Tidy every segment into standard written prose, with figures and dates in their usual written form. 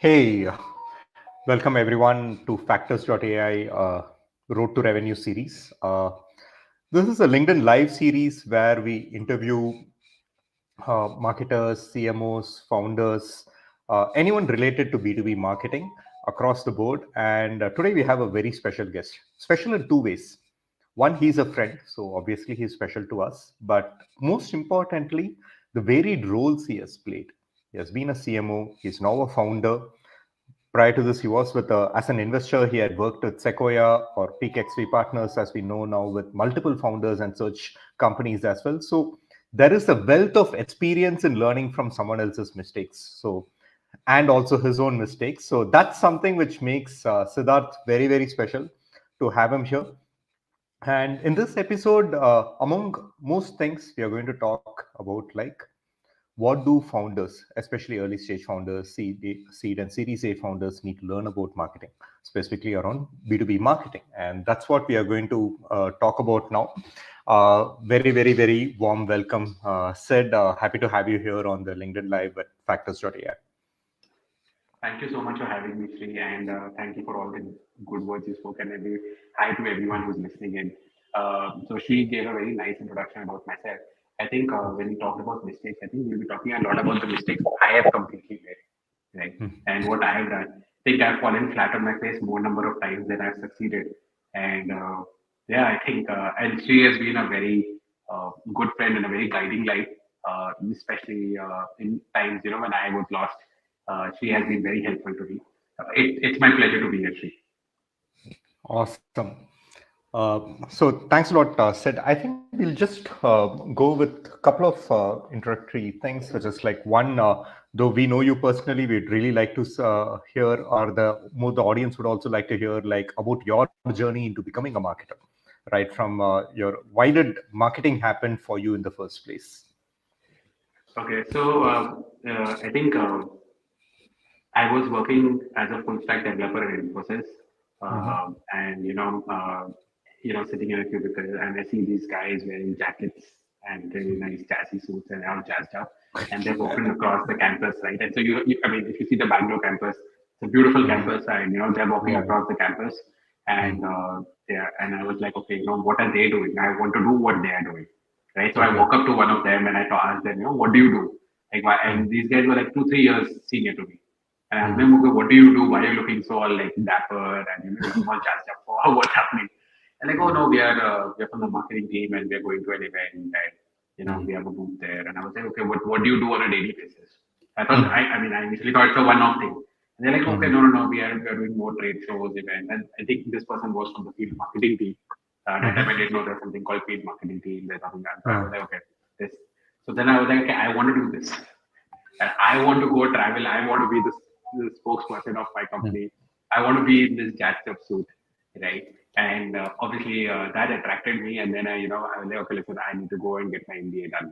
Hey, welcome everyone to Factors.ai Road to Revenue series. This is a LinkedIn Live series where we interview marketers, CMOs, founders, anyone related to B2B marketing across the board. And today we have a very special guest, special in two ways. One, he's a friend, so obviously he's special to us. But most importantly, the varied roles he has played. He has been a CMO, he's now a founder. Prior to this, he was as an investor, he had worked with Sequoia or Peak XV Partners, as we know now, with multiple founders and such companies as well. So there is a wealth of experience in learning from someone else's mistakes. So, and also his own mistakes. So that's something which makes Siddharth very, very special to have him here. And in this episode, among most things, we are going to talk about like what do founders, especially early stage founders, seed and Series A founders need to learn about marketing, specifically around B2B marketing. And that's what we are going to talk about now. Very, very, very warm welcome, Sid. Happy to have you here on the LinkedIn Live at Factors.ai. Thank you so much for having me, Sri, and thank you for all the good words you spoke, and hi to everyone who's listening in. So she gave a very nice introduction about myself. I think when we talked about mistakes, I think we'll be talking a lot about the mistakes I have completely made, right? And what I have done. I think I've fallen flat on my face more number of times than I've succeeded. And yeah, I think, and she has been a very good friend and a very guiding light, especially in times, when I was lost. She has been very helpful to me. It's my pleasure to be here, Sri. Awesome. So thanks a lot, Sid. I think we'll just go with a couple of introductory things, which is like one, though we know you personally, we'd really like to hear, or the audience would also like to hear like about your journey into becoming a marketer, right? From why did marketing happen for you in the first place? Okay, so I think I was working as a full stack developer in Infosys, Mm-hmm. and sitting in a cubicle, and I see these guys wearing jackets and really nice jazzy suits and all jazzed up, and they're walking across the campus, right? And so I mean, if you see the Bangalore campus, it's a beautiful Mm-hmm. campus, and they're walking Yeah. across the campus, and Mm. yeah, and I was like, okay, what are they doing? I want to do what they are doing, right? So I Okay. walk up to one of them and I asked them, what do you do? Like, why? Mm. And these guys were like 2, 3 years senior to me. And I asked Mm. them, okay, what do you do? Why are you looking so all like dapper and looking all jazzed up for? What's happening? And like, oh Mm. no, we're from the marketing team and we're going to an event and Mm. we have a booth there. And I was like, okay, what do you do on a daily basis? I thought, Mm. I mean, I initially thought it's a one-off thing. And they're like, okay, Mm. no, we are doing more trade shows, events. And I think this person was from the field marketing team. That time I Mm. didn't know there's something called field marketing team. There's something that. So I was Mm. like, okay, this. So then I was like, okay, I want to do this. And I want to go travel. I want to be the spokesperson of my Mm. company. I want to be in this jacked up suit, right? And obviously that attracted me. And then I was like, okay, listen, I need to go and get my MBA done,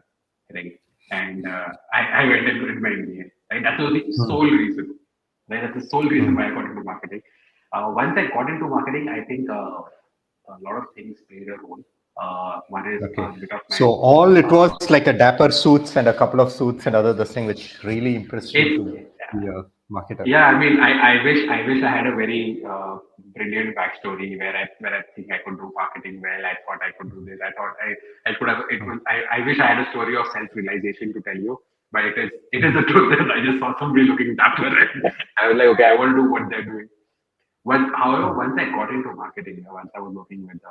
right? And I went and did my MBA. Right? That was the Mm. sole reason. Right? That's the sole reason Mm. why I got into marketing. Once I got into marketing, I think a lot of things played a role. One is a Okay. bit of So my all it was like a dapper suits and a couple of suits and other this thing which really impressed you to it be a marketer. Yeah, I mean, I wish I had a very brilliant backstory where I think I could do marketing well. I thought I could do this. I could have. It Mm. was. I wish I had a story of self realization to tell you, but it is the truth that I just saw somebody looking dapper, and I was like, okay, I want to do what they're doing. However, once I got into marketing, once I was working with,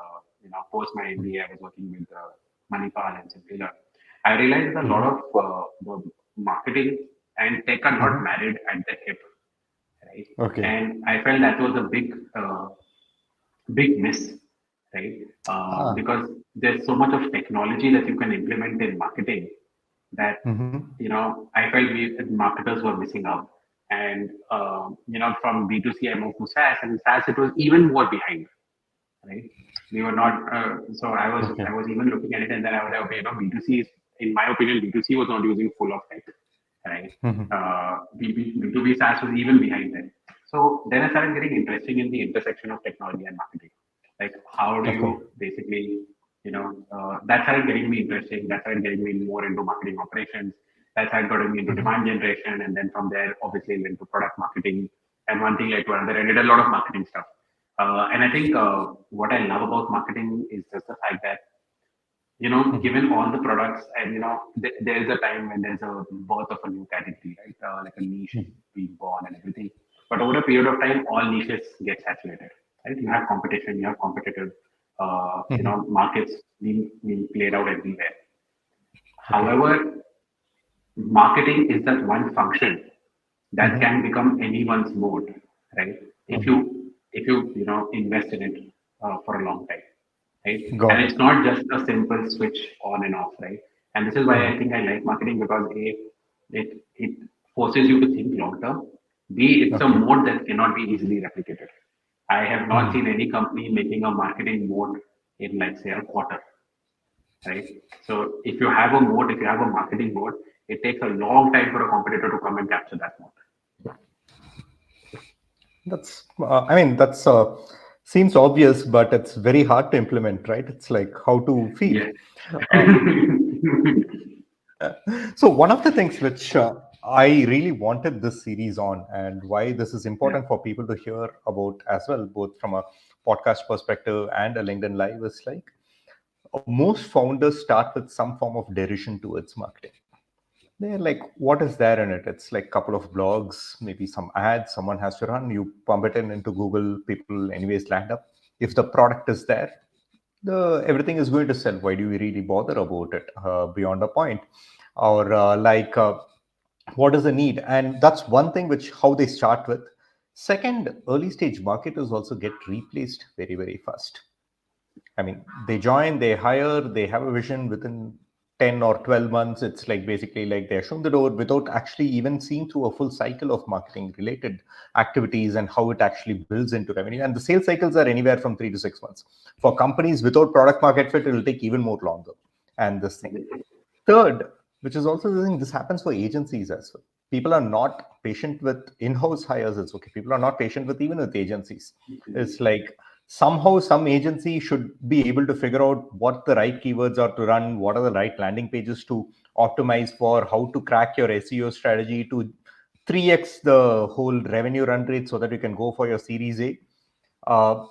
post my MBA, I was working with Manipal and Simpler. I realized that a lot Mhm. of the marketing and tech are not Mhm. married at the hip, right? Okay. And I felt that was a big miss, right? Ah. Because there's so much of technology that you can implement in marketing that Mhm. I felt we marketers were missing out. And from B2C I moved to SaaS, and SaaS it was even more behind, right? We were not. So I Okay. was even looking at it, and then I was like, okay, B2C is, in my opinion, B2C was not using full of tech, right? Mhm. B2B SaaS was even behind that. So then I started getting interested in the intersection of technology and marketing. Like, how do Okay. you basically, that started getting me interested. That started getting me more into marketing operations. That side got me into Mhm. demand generation, and then from there, obviously, went to product marketing, and one thing led to another. I did a lot of marketing stuff. And I think what I love about marketing is just the fact that, Mhm. given all the products, and there is a time when there's a birth of a new category, right? Like a niche is Mhm. being born and everything. But over a period of time, all niches get saturated, right? You have competition, you have competitive, Mhm. markets being played out everywhere. Okay. However, marketing is that one function that Mhm. can become anyone's mode, right? If Mhm. you invest in it for a long time, right? And Got it. it's not just a simple switch on and off, right? And this is why Mhm. I think I like marketing, because it forces you to think long term. B, it's a Okay. mode that cannot be easily replicated. I have not Mhm. seen any company making a marketing mode in, like, say, a quarter, right? So if you have a mode, if you have a marketing mode, it takes a long time for a competitor to come and capture that mode. That's, I mean, that's seems obvious, but it's very hard to implement, right? It's like how to feed. Yes. Uh, so one of the things which I really wanted this series on, and why this is Yeah. important for people to hear about as well, both from a podcast perspective and a LinkedIn Live, is like most founders start with some form of derision towards marketing. They're like, what is there in it? It's like a couple of blogs, maybe some ads someone has to run. You pump it in into Google, people anyways land up. If the product is there, the everything is going to sell. Why do we really bother about it beyond a point? Or what is the need? And that's one thing which how they start with. Second, early stage marketers also get replaced very, very fast. I mean, they join, they hire, they have a vision within 10 or 12 months. It's like basically like they're shown the door without actually even seeing through a full cycle of marketing related activities and how it actually builds into revenue. And the sales cycles are anywhere from 3 to 6 months. For companies without product market fit, it will take even more longer. And this thing. Third, which is also the thing, this happens for agencies as well. People are not patient with in-house hires. It's okay. People are not patient with even with agencies. It's like somehow some agency should be able to figure out what the right keywords are to run, what are the right landing pages to optimize for, how to crack your SEO strategy to 3x the whole revenue run rate so that you can go for your Series A. Uh,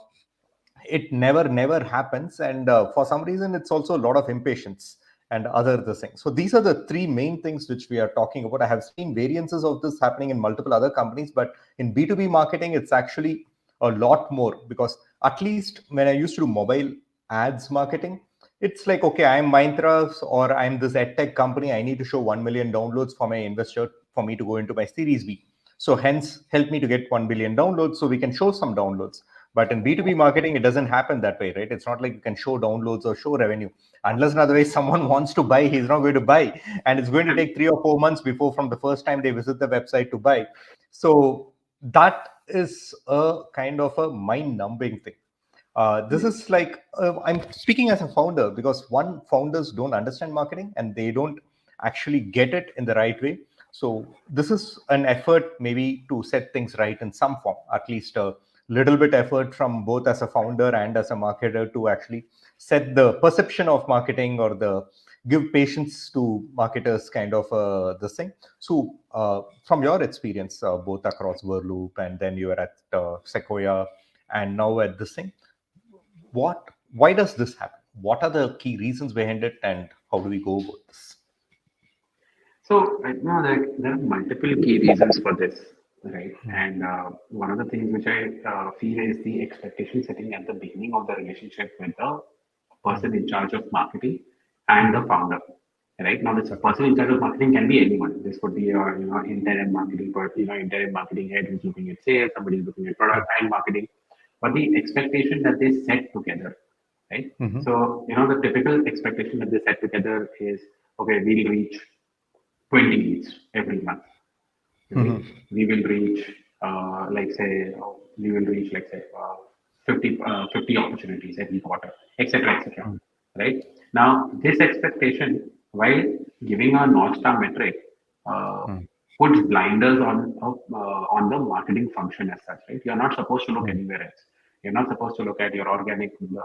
it never happens, and for some reason it's also a lot of impatience and other the things. So these are the three main things which we are talking about. I have seen variances of this happening in multiple other companies, but in B2B marketing it's actually a lot more, because at least when I used to do mobile ads marketing, it's like, okay, I'm Mindra or I'm this edtech company, I need to show 1 million downloads for my investor for me to go into my Series B. So hence help me to get 1 billion downloads so we can show some downloads. But in B2B marketing, it doesn't happen that way, right? It's not like you can show downloads or show revenue. Unless and otherwise someone wants to buy, he's not going to buy. And it's going to take 3 or 4 months before from the first time they visit the website to buy. So that is a kind of a mind numbing thing. This Yes. is like I'm speaking as a founder, because one, founders don't understand marketing and they don't actually get it in the right way. So this is an effort maybe to set things right in some form, at least a little bit effort from both as a founder and as a marketer to actually set the perception of marketing, or the give patience to marketers kind of this thing. So from your experience, both across Verloop and then you were at Sequoia and now at this thing, why does this happen? What are the key reasons behind it, and how do we go about this? So right now, there are multiple key reasons for this, right? And one of the things which I feel is the expectation setting at the beginning of the relationship with the person in charge of marketing and the Mm-hmm. founder. Right now, this Okay. person in charge of marketing can be anyone. This could be a interim marketing interim marketing head who's looking at sales. Somebody who's looking at product and marketing. But the expectation that they set together, right? Mm-hmm. So the typical expectation that they set together is, okay, we'll reach 20 leads every month, right? Mm-hmm. We will reach, like say, we will reach, like say, 50 opportunities every quarter, etc., etc. Right now, this expectation, while giving a North Star metric, uh, Mm-hmm. puts blinders on the marketing function as such. Right, you're not supposed to look anywhere else. You're not supposed to look at your organic, your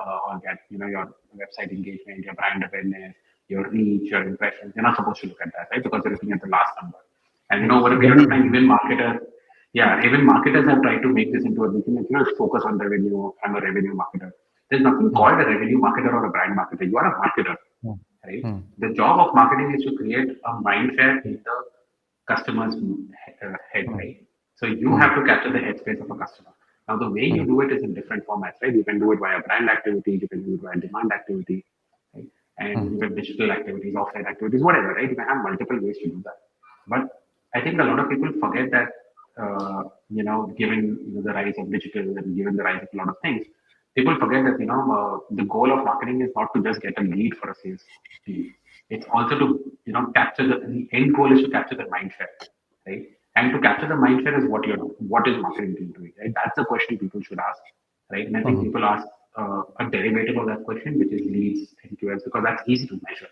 website engagement, your brand awareness, your reach, your impressions. You're not supposed to look at that, right? Because you're looking at the last number. And over a period of time, Very. even marketers, yeah, even marketers have tried to make this into a big thing. Like, focus on revenue. I'm a revenue marketer. There's nothing Mm, called a revenue marketer or a brand marketer. You are a marketer, mm, right? mm, The job of marketing is to create a mind share in the customer's head, mm, right? So you have mm, to capture the headspace of a customer. Now, the way you mm, do it is in different formats, right? You can do it via brand activity, you can do it via demand activity, right? And mm, even digital activities, offline activities, whatever, right? You can have multiple ways to do that. But I think a lot of people forget that, given the rise of digital and given the rise of a lot of things, people forget that the goal of marketing is not to just get a lead for a sales deal. It's also to capture the end goal is to capture the mind share, right? And to capture the mind share is what is marketing team doing, right? That's the question people should ask, right? And I think mm, people ask a derivative of that question, which is leads, NQS, because that's easy to measure,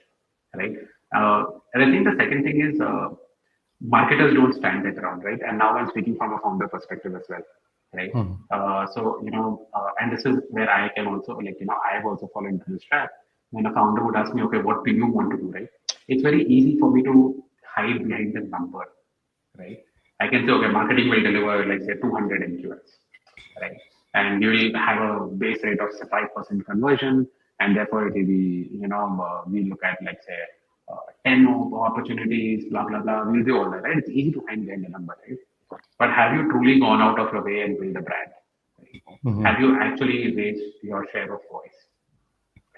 right? And I think the second thing is marketers don't stand their ground, right? And now I'm speaking from a founder perspective as well, right? mm, And this is where I can also, I have also fallen into this trap. When a founder would ask me, okay, what do you want to do, right? It's very easy for me to hide behind the number, right? I can say, okay, marketing will deliver, like, say, 200 MQLs, right? And you will have a base rate of, say, 5% conversion, and therefore it will be, we look at, like, say, 10 opportunities, blah, blah, blah. We'll do all that, right? It's easy to hide behind the number, right? But have you truly gone out of your way and build a brand? Right? mm, Have you actually raised your share of voice?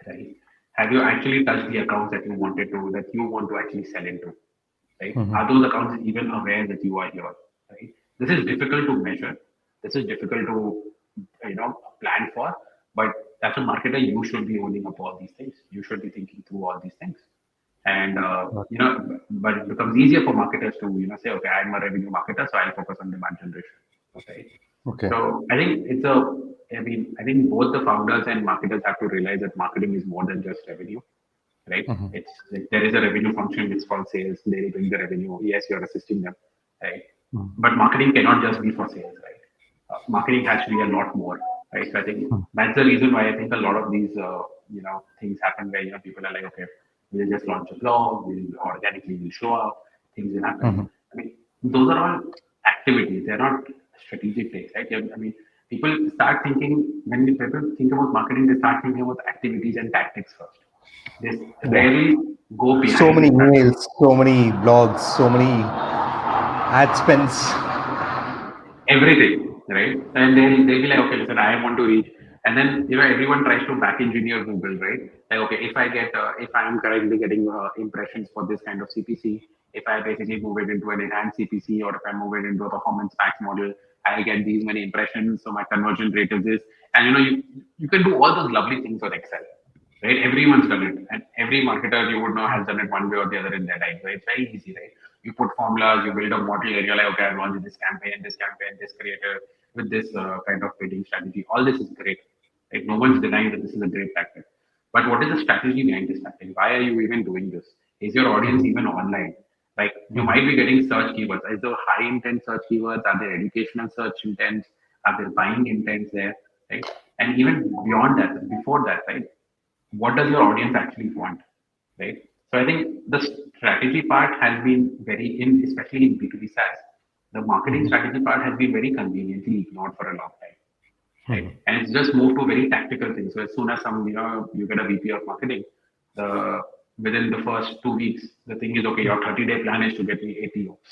Right? Have you actually touched the accounts that you wanted to, that you want to actually sell into? Right? mm, Are those accounts even aware that you are here? Right? This is difficult to measure. This is difficult to, plan for. But as a marketer, you should be owning up all these things. You should be thinking through all these things. And but it becomes easier for marketers to say, okay, I'm a revenue marketer, so I'll focus on demand generation. Right? okay. So I think I think both the founders and marketers have to realize that marketing is more than just revenue, right? Mhm, It's like there is a revenue function which is called sales. They bring the revenue. Yes, you're assisting them, right? mm, But marketing cannot just be for sales, right? Marketing has to be a lot more, right? So I think mm, that's the reason why I think a lot of these, things happen where people are like, okay, we'll just launch a blog, we'll organically will show up, things will happen. mhm. I mean, those are all activities. They're not strategic things, right? I mean, people start thinking when people think about marketing, they start thinking about activities and tactics first. They Yeah. rarely go So behind many the emails, strategy. so many blogs, so many ad spends. Everything, right? And they'll be like, okay, listen, I want to reach, and then everyone tries to back engineer Google, right? Like, okay, if I am currently getting impressions for this kind of CPC, if I basically move it into an enhanced CPC, or if I move it into a performance packs model, I'll get these many impressions, so my conversion rate is this, and you can do all those lovely things on Excel, right? Everyone's done it, and every marketer you would know has done it one way or the other in their life, right? It's very easy, right? You put formulas, you build a model, and you're like, okay, I'm launching this campaign, this creator with this kind of bidding strategy. All this is great, right? No one's denying that this is a great tactic. But what is the strategy behind this tactic? Why are you even doing this? Is your audience Mhm, even online? Like, you mhm, might be getting search keywords. Is there high intent search keywords? Are there educational search intents? Are there buying intents there? Right? And even beyond that, before that, right? What does your audience actually want, right? So I think the strategy part has been especially in B2B SaaS, the marketing mhm, strategy part has been very conveniently ignored for a long time, right? mhm. And it's just moved to very tactical things. So as soon as you get a VP of marketing, the within the first 2 weeks, the thing is, okay, your 30-day plan is to get me 80 ops,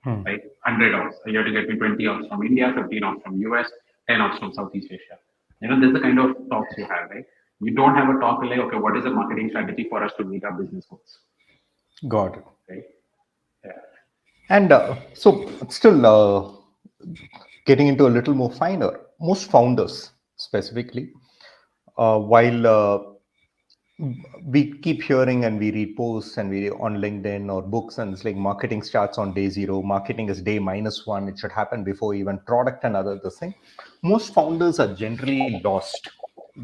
Hmm. right? 100 ops. You have to get me 20 ops from India, 15 ops from US, 10 ops from Southeast Asia. That's the kind of talks you have, right? You don't have a talk like, okay, what is the marketing strategy for us to meet our business goals, Got it. right? Yeah. And so, still getting into a little more finer, most founders specifically, while we keep hearing and we read posts and we on LinkedIn or books, and it's like marketing starts on day zero, marketing is day -1, it should happen before even product and other this thing. Most founders are generally lost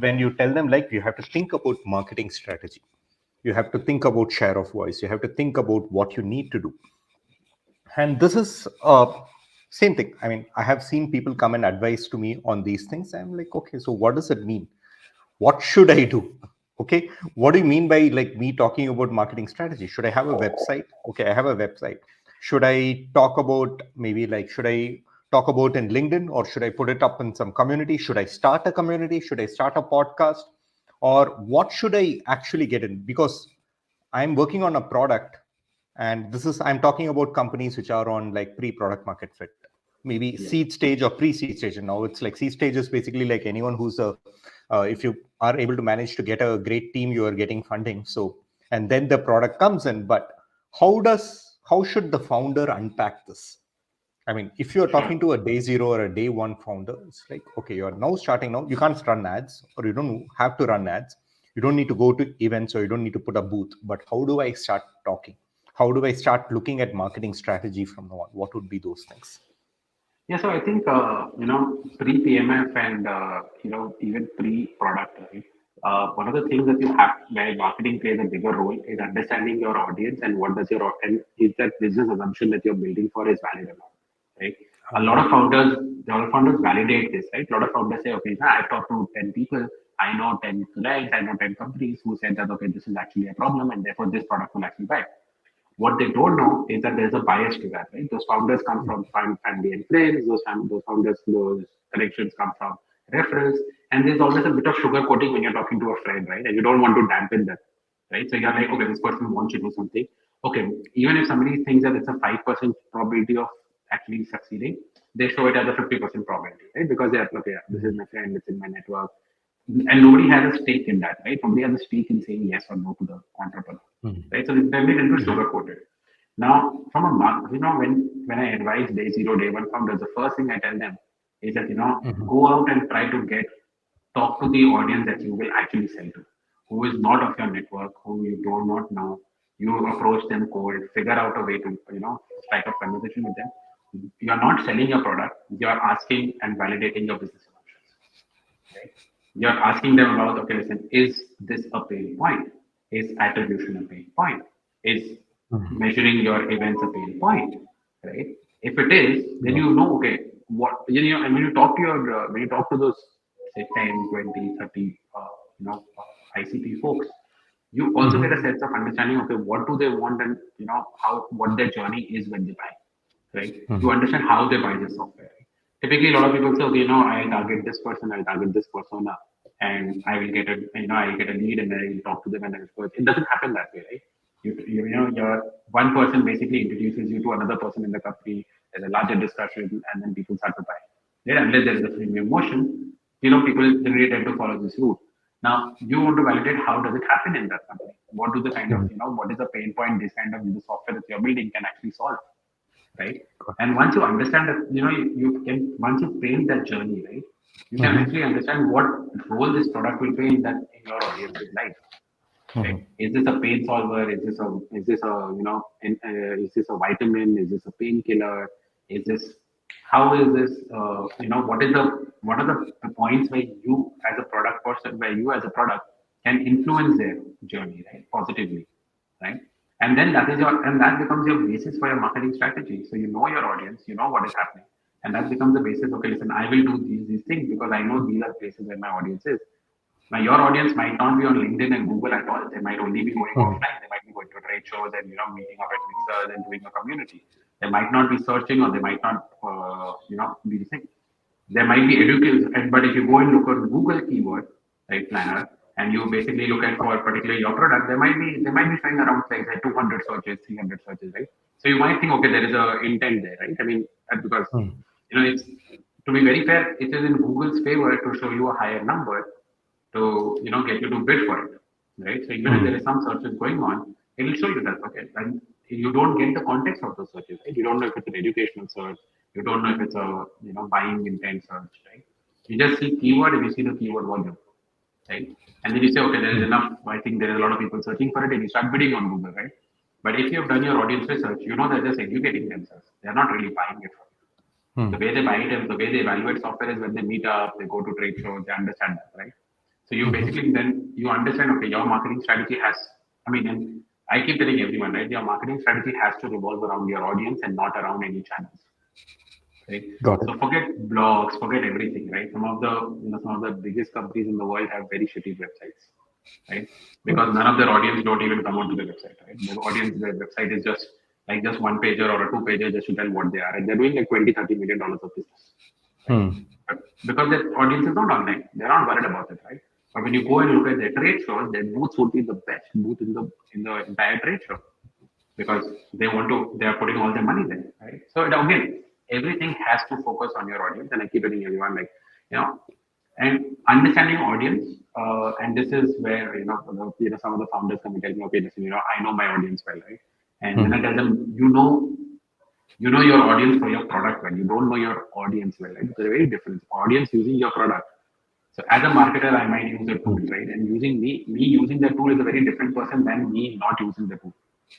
when you tell them like you have to think about marketing strategy, you have to think about share of voice, you have to think about what you need to do. And this is same thing. I mean, I have seen people come and advise to me on these things. I'm like, okay, so what does it mean? What should I do? Okay, what do you mean by like me talking about marketing strategy? Should I have a website? Okay, I have a website. Should I talk about, maybe like, should I talk about in LinkedIn, or should I put it up in some community? Should I start a community? Should I start a podcast? Or what should I actually get in? Because I'm working on a product, and this is, I'm talking about companies which are on like pre-product market fit, maybe Yeah. seed stage or pre-seed stage. And now it's like seed stage is basically like anyone who's a, if you are able to manage to get a great team, you are getting funding. So, and then the product comes in. But how should the founder unpack this? I mean, if you're Sure. talking to a day zero or a day one founder, it's like, okay, you're now starting now. You can't run ads, or you don't have to run ads. You don't need to go to events, or you don't need to put a booth. But how do I start talking? How do I start looking at marketing strategy from now on? What would be those things? Yeah, so I think pre-PMF and even pre-product, right? One of the things that you have where marketing plays a bigger role is understanding your audience and what does your and is that business assumption that you're building for is valid or not, right? A lot of founders validate this, right? A lot of founders say, okay, I've talked to 10 people, I know 10 clients, I know 10 companies who said that okay, this is actually a problem and therefore this product will actually buy. What they don't know is that there's a bias to that, right? Those founders come from family and friends. Those founders, those connections come from referrals, and there's always a bit of sugar coating when you're talking to a friend, right? And you don't want to dampen that, right? So you're like, okay, this person wants you to do something. Okay, even if somebody thinks that it's a 5% probability of actually succeeding, they show it as a 50% probability, right? Because they're okay, this is my friend, it's in my network, and nobody has a stake in that, right? Nobody has a stake in saying yes or no to the entrepreneur, right? So they're made into sugar coated. Now, from a when I advise day zero, day one founders, the first thing I tell them is that go out and try to talk to the audience that you will actually sell to, who is not of your network, who you do not know. You approach them cold, figure out a way to strike up conversation with them. You're not selling your product; you're asking and validating your business assumptions, right? You're asking them about, okay, listen, is this a pain point? Is attribution a pain point? Is measuring your events a pain point? Right? If it is, then you know, okay, and when you talk to when you talk to those, say, 10, 20, 30, ICP folks, you also get a sense of understanding, okay, what do they want and, how, what their journey is when they buy, right? You understand how they buy the software. Typically, a lot of people say, okay, I target this person, I'll target this persona, and I will get I'll get a lead, and then I will talk to them, and then it doesn't happen that way, right? Your one person basically introduces you to another person in the company. There's a larger discussion, and then people start to buy. Yeah, unless there is a freemium motion, people generally tend to follow this route. Now, you want to validate how does it happen in that company? What do the kind of, what is the pain point this kind of the software that you're building can actually solve, right? And once you understand that, you can, once you paint that journey, right, you can actually understand what role this product will play in that in your audience's life, right? Is this a pain solver? Is this a is this a vitamin? Is this a painkiller? Is this how is this what are the points where you as a product person, where you as a product can influence their journey, right, positively, right? And then that becomes your basis for your marketing strategy. So you know your audience, you know what is happening, and that becomes the basis. Okay, listen, I will do these things because I know these are places where my audience is. Now, your audience might not be on LinkedIn and Google at all. They might only be going offline. They might be going to trade shows and meeting up at mixers and doing a community. They might not be searching, or they might not be the thing. There might be education, but if you go and look at Google keyword, right, planner, and you basically look at for particularly your product, they might be showing around like say 200 searches, 300 searches, right? So you might think, okay, there is a intent there, right? I mean, because it's, to be very fair, it is in Google's favor to show you a higher number to get you to bid for it, right? So even if there is some searches going on, it will show you that, okay, and you don't get the context of those searches, right? You don't know if it's an educational search, you don't know if it's a buying intent search, right? You just see keyword and you see the keyword volume, right? And then you say, okay, there is enough. I think there is a lot of people searching for it, and you start bidding on Google, right? But if you have done your audience research, you know they're just educating themselves. They're not really buying it from you. The way they buy it and the way they evaluate software is when they meet up, they go to trade shows, they understand that, right? So you basically then you understand, okay, your marketing strategy has, I mean, and I keep telling everyone, right, your marketing strategy has to revolve around your audience and not around any channels, right? Got it. So forget blogs, forget everything, right? Some of the biggest companies in the world have very shitty websites, right? Because none of their audience don't even come onto the website, right? Their website is just like just one pager or a two pager just to tell what they are, and they're doing like 20-30 million dollars of business, right? Hmm. But because their audience is not online, they're not worried about it, right? But when you go and look at their trade shows, their booths would be the best booth in the entire trade show because they are putting all their money there, right? So again, everything has to focus on your audience, and I keep telling everyone like, you know, and understanding audience, and this is where some of the founders come and tell me, okay, listen, I know my audience well, right? And then I tell them, you know your audience for your product well. You don't know your audience well, right? There's a very different audience using your product. So as a marketer, I might use a tool, right? And me using the tool is a very different person than me not using the tool.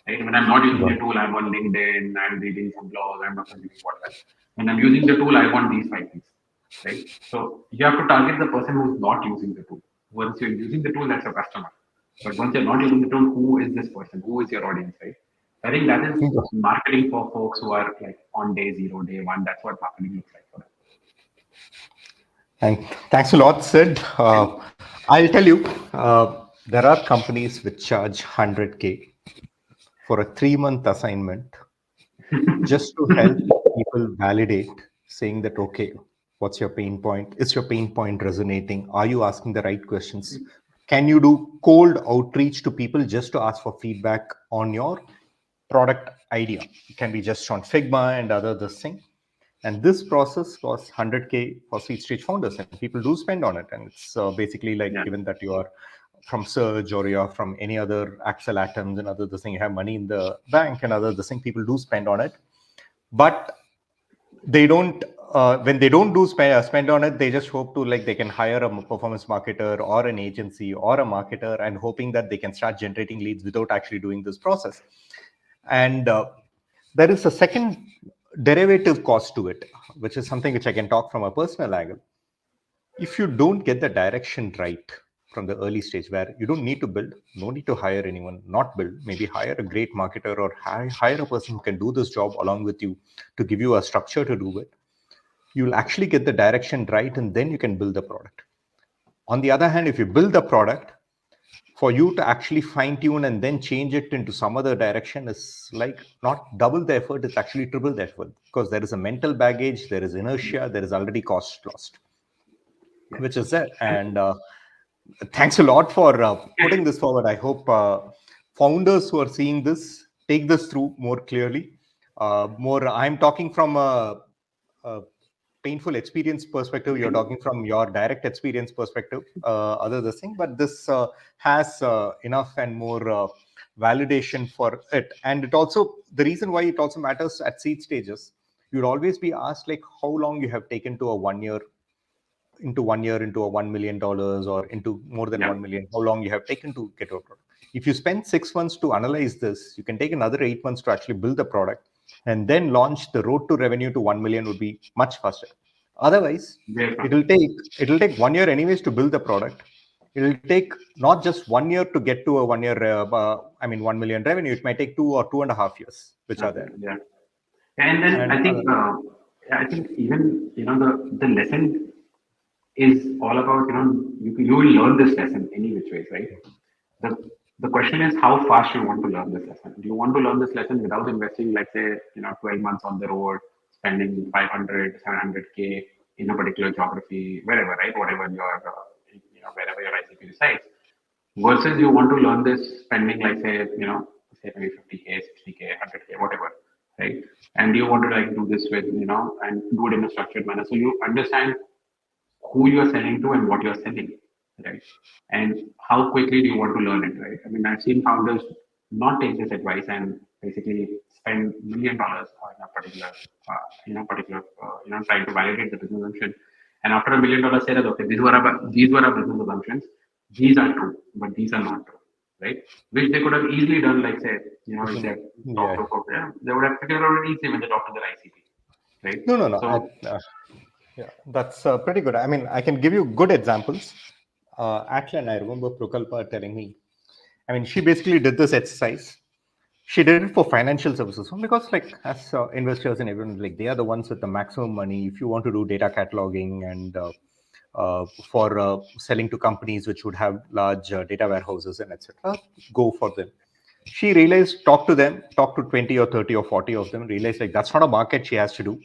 Right? When I'm not using the Got tool, I'm on LinkedIn, I'm reading some blogs, I'm not consuming whatever. When I'm using the tool, I want these five things. Right? So you have to target the person who's not using the tool. Once you're using the tool, that's a customer. But once you're not using the tool, who is this person? Who is your audience, right? I think that is it. marketing for folks who are like on day zero, day one. That's what marketing looks like for them. Thanks a lot, Sid. I'll tell you, there are companies which charge 100K for a 3-month assignment just to help people validate, saying that, okay, what's your pain point? Is your pain point resonating? Are you asking the right questions? Can you do cold outreach to people just to ask for feedback on your product idea? It can be just on Figma and other this thing. And this process costs 100K for seed stage founders, and people do spend on it. And it's basically like, Yeah. given that you are from Surge or you're from any other Axel Atoms and other this thing, you have money in the bank and other this thing, people do spend on it. But they don't, when they don't do spend on it, they just hope to like they can hire a performance marketer or an agency or a marketer and hoping that they can start generating leads without actually doing this process. And there is a second derivative cost to it, which is something which I can talk from a personal angle. If you don't get the direction right from the early stage, where you don't need to build, no need to hire anyone, not build, maybe hire a great marketer or hire a person who can do this job along with you to give you a structure to do it, you'll actually get the direction right and then you can build the product. On the other hand, if you build the product, for you to actually fine tune and then change it into some other direction is like not double the effort, it's actually triple the effort, because there is a mental baggage, there is inertia, there is already cost lost, Yeah. which is there. And thanks a lot for putting this forward. I hope founders who are seeing this take this through more clearly. More, I'm talking from a painful experience perspective. You're talking from your direct experience perspective. Other this thing, but this has enough and more validation for it. And it also, the reason why it also matters at seed stages, you'd always be asked like how long you have taken to a 1 year, into 1 year, into a $1 million, or into more than Yeah. 1 million, how long you have taken to get a product. If you spend 6 months to analyze this, you can take another 8 months to actually build the product, and then launch. The road to revenue to 1 million would be much faster. Otherwise, Very fun. it'll take 1 year anyways to build the product. It'll take not just 1 year to get to a 1 year, 1 million revenue. It might take 2 or 2.5 years, which are there. Yeah. And then And I think even the lesson is all about you will learn this lesson any which ways, right? The the question is how fast you want to learn this lesson. Do you want to learn this lesson without investing, let's say 12 months on the road, spending 500, 700K in a particular geography, wherever, right? Whatever your wherever your ICP resides, versus you want to learn this spending like say maybe 50K, 60K, 100K, whatever, right? And you want to like do this with and do it in a structured manner, so you understand who you are selling to and what you are selling, right? And how quickly do you want to learn it, right? I mean, I've seen founders not take this advice and basically spend $1 million in a particular, trying to validate the business assumption. And after $1 million, say that okay, these were our business assumptions. These are true, but these are not true, right? Which they could have easily done, like say, if they talk yeah, to a corporate, they would have figured out it easily when they talk to their ICP, right? no, no, no. So Yeah, that's pretty good. I mean, I can give you good examples. Atlan, I remember Prokalpa telling me. I mean, she basically did this exercise. She did it for financial services because, like, as investors and everyone, like, they are the ones with the maximum money. If you want to do data cataloging and for selling to companies which would have large data warehouses and etc. Go for them. She realized, talk to 20 or 30 or 40 of them, realized like that's not a market she has to do.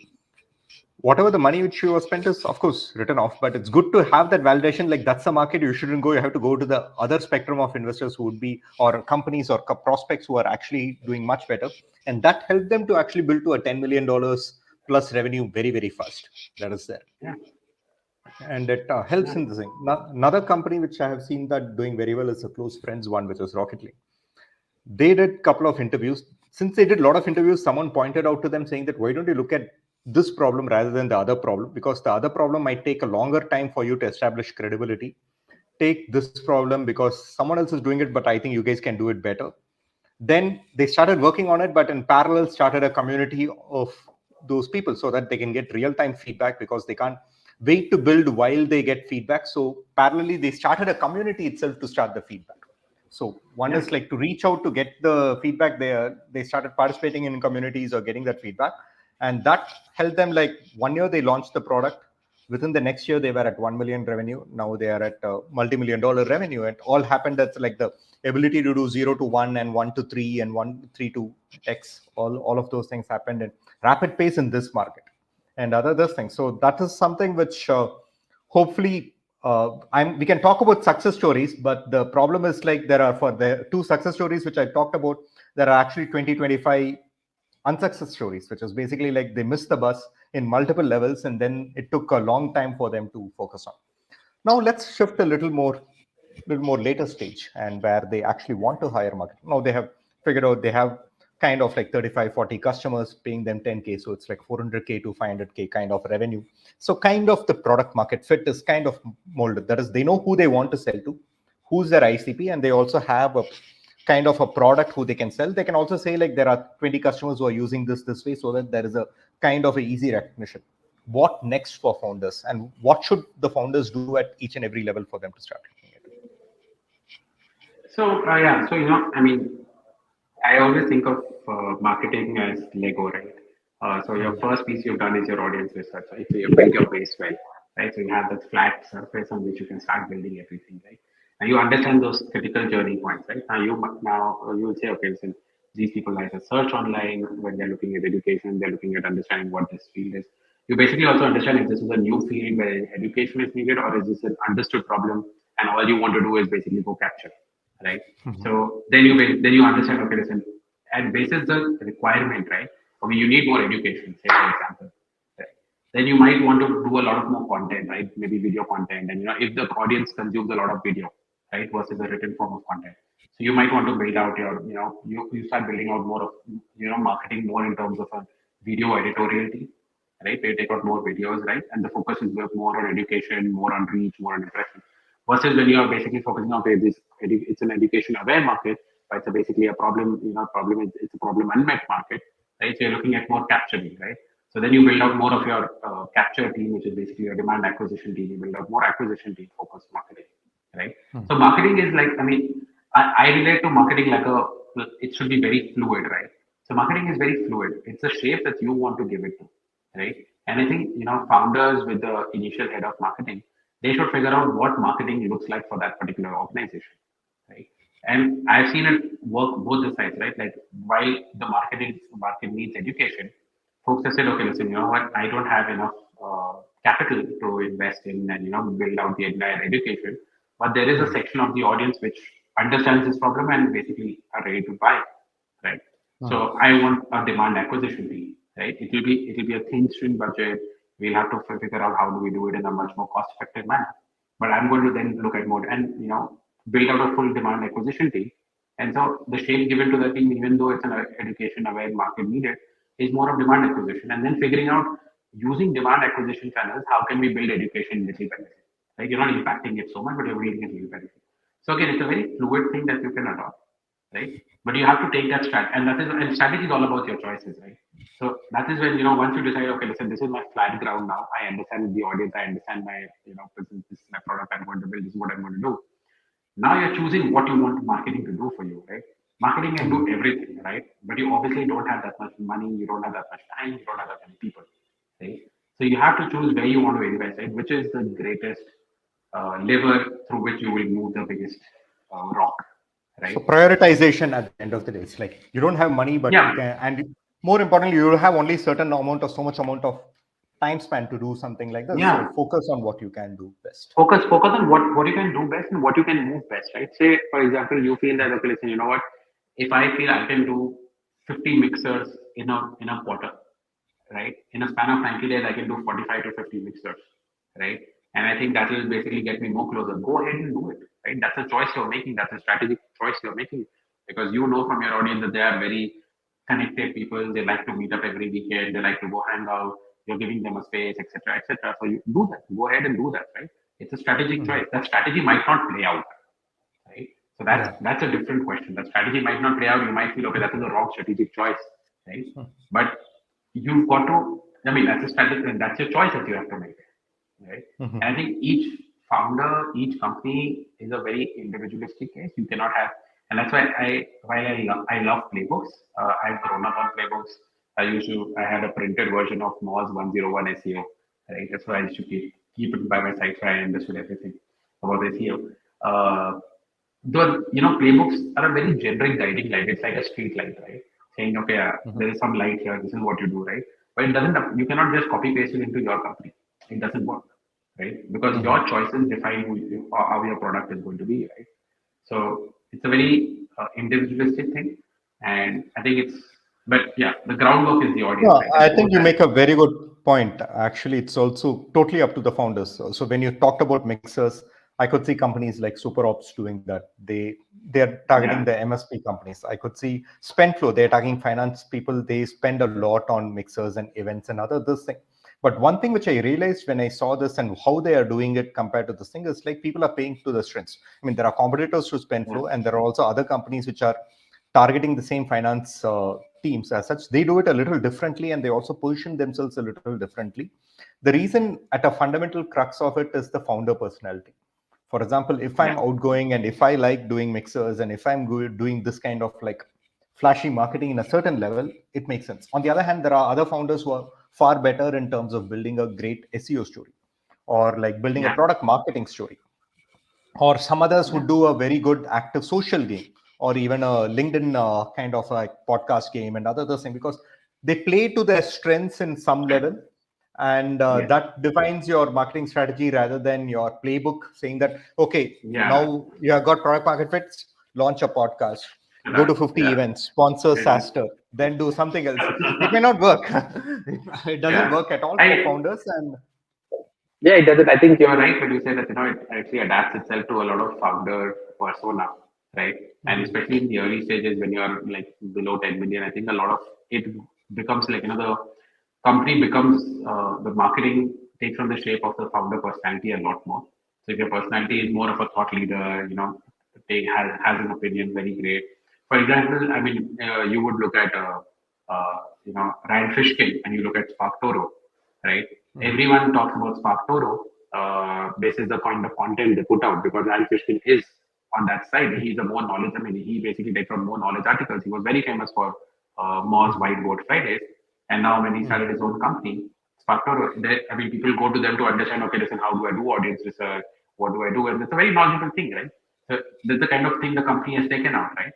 Whatever the money which you spent is of course written off, but it's good to have that validation, like that's the market you shouldn't go. You have to go to the other spectrum of investors who would be, or companies or prospects who are actually doing much better, and that helped them to actually build to a $10 million plus revenue very very fast. That is there. Yeah. And it helps Yeah. in the thing. Another company which I have seen that doing very well is a close friends one, which was Rocket League. They did a couple of interviews. Since they did a lot of interviews, someone pointed out to them saying that why don't you look at this problem rather than the other problem, because the other problem might take a longer time for you to establish credibility. Take this problem because someone else is doing it, but I think you guys can do it better. Then they started working on it, but in parallel started a community of those people so that they can get real-time feedback, because they can't wait to build while they get feedback. So parallelly they started a community itself to start the feedback. So one Yeah. is like to reach out to get the feedback there. They started participating in communities or getting that feedback, and that helped them. Like 1 year they launched the product. Within the next year they were at 1 million revenue. Now they are at multi-million dollar revenue. And all happened, that's like the ability to do 0 to 1 and 1 to 3 and 1 3 to x. All of those things happened in rapid pace in this market, and other those things. So that is something which hopefully we can talk about success stories, but the problem is like there are, for the two success stories which I talked about, there are actually 20-25 unsuccess stories, which is basically like they missed the bus in multiple levels, and then it took a long time for them to focus on. Now let's shift a little more later stage, and where they actually want to hire market. Now they have figured out they have kind of like 35-40 customers paying them 10k, so it's like 400k to 500k kind of revenue. So kind of the product market fit is kind of molded. That is, they know who they want to sell to, who's their ICP, and they also have a kind of a product who they can sell. They can also say like there are 20 customers who are using this way, so that there is a kind of a easy recognition. What next for founders, and what should the founders do at each and every level for them to start looking at it? So yeah, so I mean, I always think of marketing as Lego, right? So your first piece you've done is your audience research. Right? So you build your base well, right? So you have that flat surface on which you can start building everything, right? And you understand those critical journey points, right? Now you will say, okay, listen, these people either search online when they're looking at education, they're looking at understanding what this field is. You basically also understand if this is a new field where education is needed, or is this an understood problem and all you want to do is basically go capture, right? So then you understand, okay, listen, and basis the requirement, right? Okay, you need more education, say for example, right? Then you might want to do a lot of more content, right? Maybe video content, and if the audience consumes a lot of video, right, versus a written form of content, so you might want to build out your, you start building out more of, marketing more in terms of a video editorial team, right? Where you take out more videos, right? And the focus is more on education, more on reach, more on impression. Versus when you are basically focusing on, okay, it's an education aware market, but it's basically a problem, it's a problem unmet market, right? So you're looking at more capturing, right? So then you build out more of your capture team, which is basically your demand acquisition team. You build out more acquisition team focused marketing, right? So marketing is like, I mean, I relate to marketing like it should be very fluid, right? So marketing is very fluid. It's a shape that you want to give it to, right? And I think, founders with the initial head of marketing, they should figure out what marketing looks like for that particular organization, right? And I've seen it work both the sides, right? Like while the market needs education, folks have said, okay, listen, you know what, I don't have enough capital to invest in and build out the entire education, but there is a section of the audience which understands this problem and basically are ready to buy, right? So I want a demand acquisition team, right? It will be a thin string budget. We'll have to figure out how do we do it in a much more cost effective manner. But I'm going to then look at more and build out a full demand acquisition team. And so the shape given to the team, even though it's an education aware market needed, is more of demand acquisition. And then figuring out using demand acquisition channels, how can we build education little by little? Right? You're not impacting it so much, but you're building it little by little. So again, it's a very fluid thing that you can adopt, right? But you have to take that strat, and strategy is all about your choices, right? So that is when once you decide, okay, listen, this is my flat ground now. I understand the audience. I understand my this is my product I'm going to build. This is what I'm going to do. Now you're choosing what you want marketing to do for you, right? Marketing can do everything, right? But you obviously don't have that much money. You don't have that much time. You don't have that many people, right? So you have to choose where you want to invest, right? Which is the greatest lever through which you will move the biggest rock, So right? prioritization at the end of the day, it's like you don't have money, but you Yeah, can, and more importantly, you have only certain amount of so much amount of time span to do something like this. yeah. So focus on what you can do best. Focus on what you can do best and what you can move best, right? Say, for example, you feel that okay, listen, you know what? If I feel I can do 50 mixers in a quarter, right? In a span of 90 days, I can do 45 to 50 mixers, right? And I think that will basically get me more closer. Go ahead and do it, right? That's a choice you're making. That's a strategic choice you're making because you know from your audience that they are very connected people. They like to meet up every weekend. They like to go hang out. You're giving them a space, etc., etc. So you do that. Go ahead and do that, right? It's a strategic Mhm. choice. That strategy might not play out, right? So Yeah. that's a different question. That strategy might not play out. You might feel okay, that is a wrong strategic choice, right? But you've got to. I mean, that's a strategy, and that's your choice that you have to make, right? Mhm. And I think each founder, each company is a very individualistic case. You cannot have, and that's why I love playbooks. I've grown up on playbooks. I had a printed version of Moz 101 SEO, right? That's why I used to keep it by my side so I understood everything about SEO. Uh, Playbooks are a very generic guiding light. It's like a street light, right? Saying, okay, Mhm. there is some light here. This is what you do, right? But it doesn't. You cannot just copy paste it into your company. It doesn't work, right? Because Mhm. your choices define how your product is going to be, right? So it's a very individualistic thing, and I think it's. But yeah, the groundwork is the audience, No, right? And I post think you that. make a very good point. Actually, it's also totally up to the founders. So when you talked about mixers, I could see companies like SuperOps doing that. They're targeting Yeah. the MSP companies. I could see SpendFlow. They're targeting finance people. They spend a lot on mixers and events and other this thing. But one thing which I realized when I saw this and how they are doing it compared to this thing is like people are paying to the strengths. I mean, there are competitors to Yeah. SpendFlow, and there are also other companies which are targeting the same finance teams as such. They do it a little differently, and they also position themselves a little differently. The reason at a fundamental crux of it is the founder personality. For example, if I'm Yeah. outgoing and if I like doing mixers and if I'm doing this kind of like flashy marketing in a certain level, it makes sense. On the other hand, there are other founders who are far better in terms of building a great SEO story or like building a Yeah. product marketing story, or some others Yeah. would do a very good active social game or even a LinkedIn kind of like podcast game and other things, because they play to their strengths in some level, and Yes. that defines your marketing strategy rather than your playbook saying that okay, Yeah. now you have got product market fits, launch a podcast, go to Correct. 50 Yeah. events, sponsor It, SaaSter, then do something else. It may not work. It doesn't yeah. work at all for I founders. And Yeah, it doesn't. I think you're right when you say that it actually adapts itself to a lot of founder persona, right? And Mhm. especially in the early stages when you're like below 10 million, I think a lot of it becomes like the company becomes the marketing takes on the shape of the founder personality a lot more. So if your personality is more of a thought leader, has an opinion, very great. For example, I mean, you would look at Ryan Fishkin and you look at Spark Toro, right? Mhm. Everyone talks about Spark Toro. This is the kind of content they put out because Ryan Fishkin is on that side. He's a more knowledge. I mean, he basically takes on more knowledge articles. He was very famous for Moz Whiteboard Fridays, and now when he started Mhm. his own company, Spark Toro, I mean, people go to them to understand. Okay, listen, how do I do audience research? What do I do? And it's a very knowledgeable thing, right? So that's the kind of thing the company has taken out, right?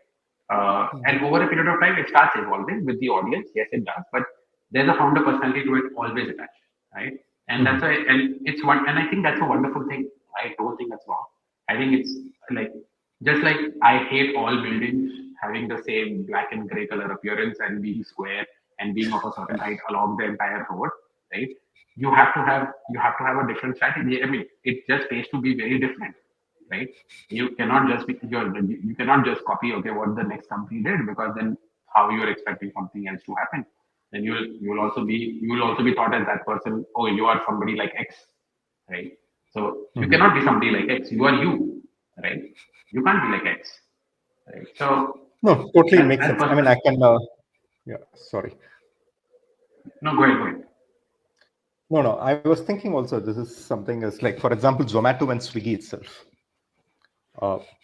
And over a period of time, it starts evolving with the audience. Yes, it does, but there's a founder personality to it always attached, right? And that's Mhm. why, and it's one, and I think that's a wonderful thing. I don't think that's wrong. I think it's like just like I hate all buildings having the same black and gray color appearance and being square and being of a certain height along the entire road, right? You have to have a different strategy. I mean, it just pays to be very different, right? You cannot just copy okay what the next company did because then how you're expecting something else to happen. Then you will also be thought as that person. Oh, you are somebody like X, right? So you Mhm. cannot be somebody like X. You are you, right? You can't be like X, right? So No, totally that makes that sense. I mean, I person. can, yeah, sorry. No, go ahead, go ahead. No, no, I was thinking also this is something as like, for example, Zomato and Swiggy itself.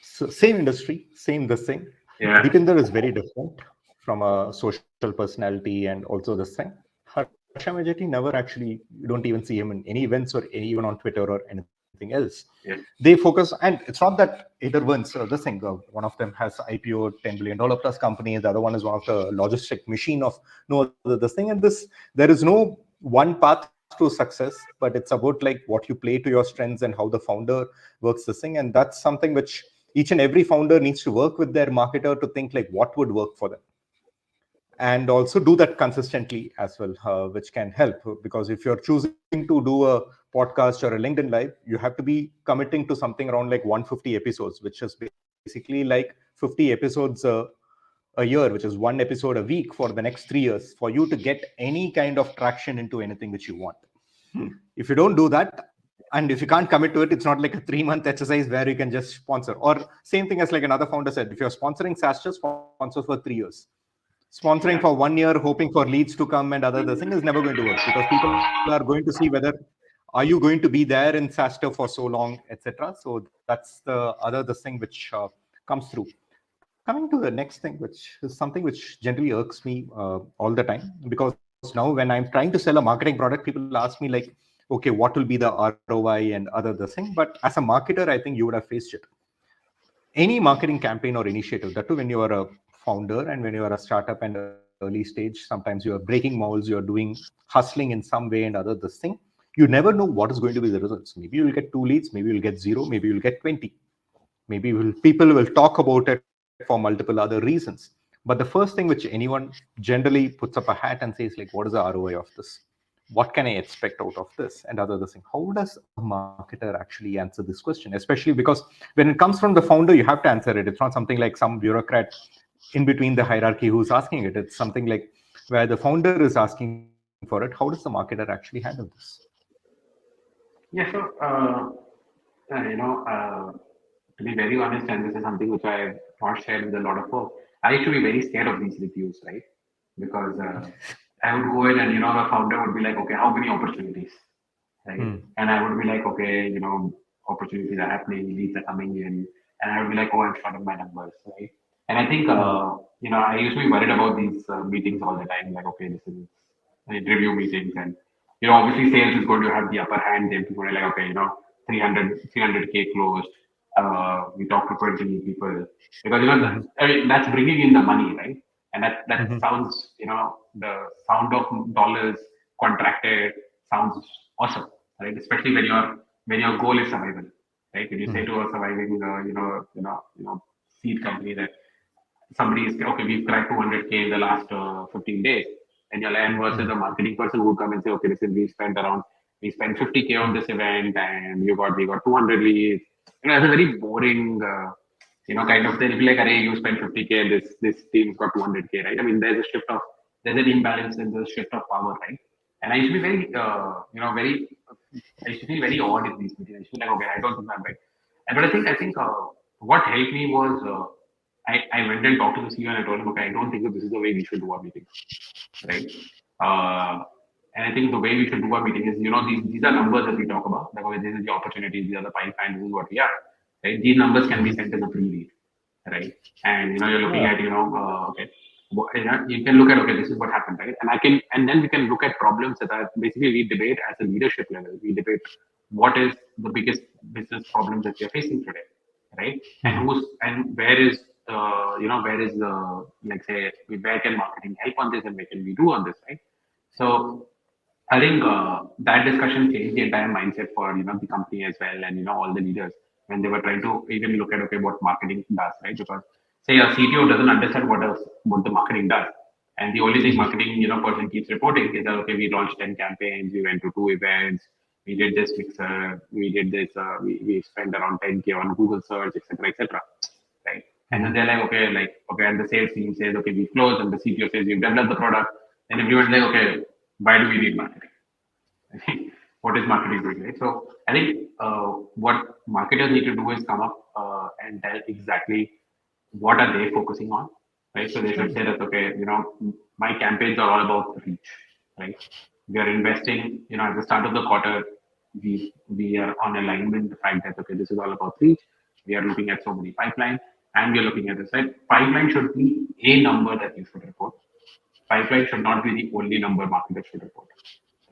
Same industry, same this thing. Yeah, Deepinder is very different from a social personality and also this thing. Darsha Majeti never actually, you don't even see him in any events or even on Twitter or anything else. Yes. They focus, and it's not that either one's this thing. One of them has IPO $10 billion plus company, the other one is one of the logistic machine of no other this thing. And this, there is no one path to success, but it's about like what you play to your strengths and how the founder works this thing. And that's something which each and every founder needs to work with their marketer to think like what would work for them, and also do that consistently as well, which can help. Because if you're choosing to do a podcast or a LinkedIn live, you have to be committing to something around like 150 episodes, which is basically like 50 episodes a year, which is one episode a week for the next 3 years, for you to get any kind of traction into anything which you want. If you don't do that, and if you can't commit to it, it's not like a 3 month exercise where you can just sponsor. Or same thing as like another founder said, if you're sponsoring SaaS, just sponsor for 3 years. Sponsoring for Yeah. 1 year, hoping for leads to come and other the thing is never going to work, because people are going to see whether are you going to be there in SaaSter for so long, etc. So that's the other this thing which comes through. Coming to the next thing, which is something which generally irks me all the time, because now when I'm trying to sell a marketing product, people ask me like, okay, what will be the ROI and other this thing. But as a marketer, I think you would have faced it. Any marketing campaign or initiative, that too when you are a founder and when you are a startup and early stage, sometimes you are breaking molds, you're doing hustling in some way and other this thing, you never know what is going to be the results. Maybe you'll get 2 leads, maybe you'll get zero, maybe you'll get 20, maybe people will talk about it for multiple other reasons. But the first thing which anyone generally puts up a hat and says like, what is the ROI of this, what can I expect out of this, and other thing. How does a marketer actually answer this question? Especially because when it comes from the founder, you have to answer it. It's not something like some bureaucrat in between the hierarchy who's asking it. It's something like where the founder is asking for it. How does the marketer actually handle this? Yeah. So, to be very honest, and this is something which I have not shared with a lot of folks, I used to be very scared of these reviews, right? Because I would go in and, the founder would be like, okay, how many opportunities, right? And I would be like, okay, opportunities are happening, leads are coming in, and I would be like, oh, I'm short of my numbers, right? And I think, I used to be worried about these meetings all the time, like, okay, this is review meetings, and obviously sales is going to have the upper hand. Then people are like, okay, 300K closed. We talked to 20 people because I mean, that's bringing in the money, right? And that sounds, the sound of dollars contracted sounds awesome, right? Especially when your goal is survival, right? When you say to a surviving, seed company that somebody is okay, we've cracked 200K in the last 15 days, and you'll land versus a marketing person who would come and say, okay, listen, we spent 50K on this event, and we got 200 leads. It's a very boring, kind of thing. If you like, array, you spent 50K, and this team's got 200K, right? I mean, there's an imbalance and there's a shift of power, right? And I used to be very, I used to feel very odd in these meetings. I used to be like, okay, I don't think I'm right. But I think what helped me was I went and talked to the CEO and I told him, okay, I don't think that this is the way we should do our meetings, right? Uh, and I think the way we should do our meeting is, these are numbers that we talk about. Like, okay, this is the opportunities, these are the pipeline, this is what we are, right? These numbers can be sent as a pre-lead, right? And, you're looking at, okay, you can look at, okay, this is what happened, right? And then we can look at problems that are basically we debate as a leadership level. We debate what is the biggest business problem that we are facing today, right? And where is the, like, say, where can marketing help on this and where can we do on this, right? So I think that discussion changed the entire mindset for the company as well, and all the leaders when they were trying to even look at, okay, what marketing does, right? Because say a CTO doesn't understand what the marketing does, and the only thing marketing person keeps reporting is that, okay, we launched 10 campaigns, we went to 2 events, we did this mixer, we did this, we spent around 10K on Google search, etc., etc., right? And then they're like, okay, and the sales team says, okay, we closed, and the CTO says we've developed the product, and everyone's like, okay, why do we need marketing? I think what is marketing doing, right? So I think what marketers need to do is come up and tell exactly what are they focusing on, right? So they should say that, okay, my campaigns are all about reach, right? We are investing, at the start of the quarter, we are on alignment the fact that, okay, this is all about reach. We are looking at so many pipeline, and we are looking at this, right? Pipeline should be a number that you should report. Pipeline should not be the only number marketers should report.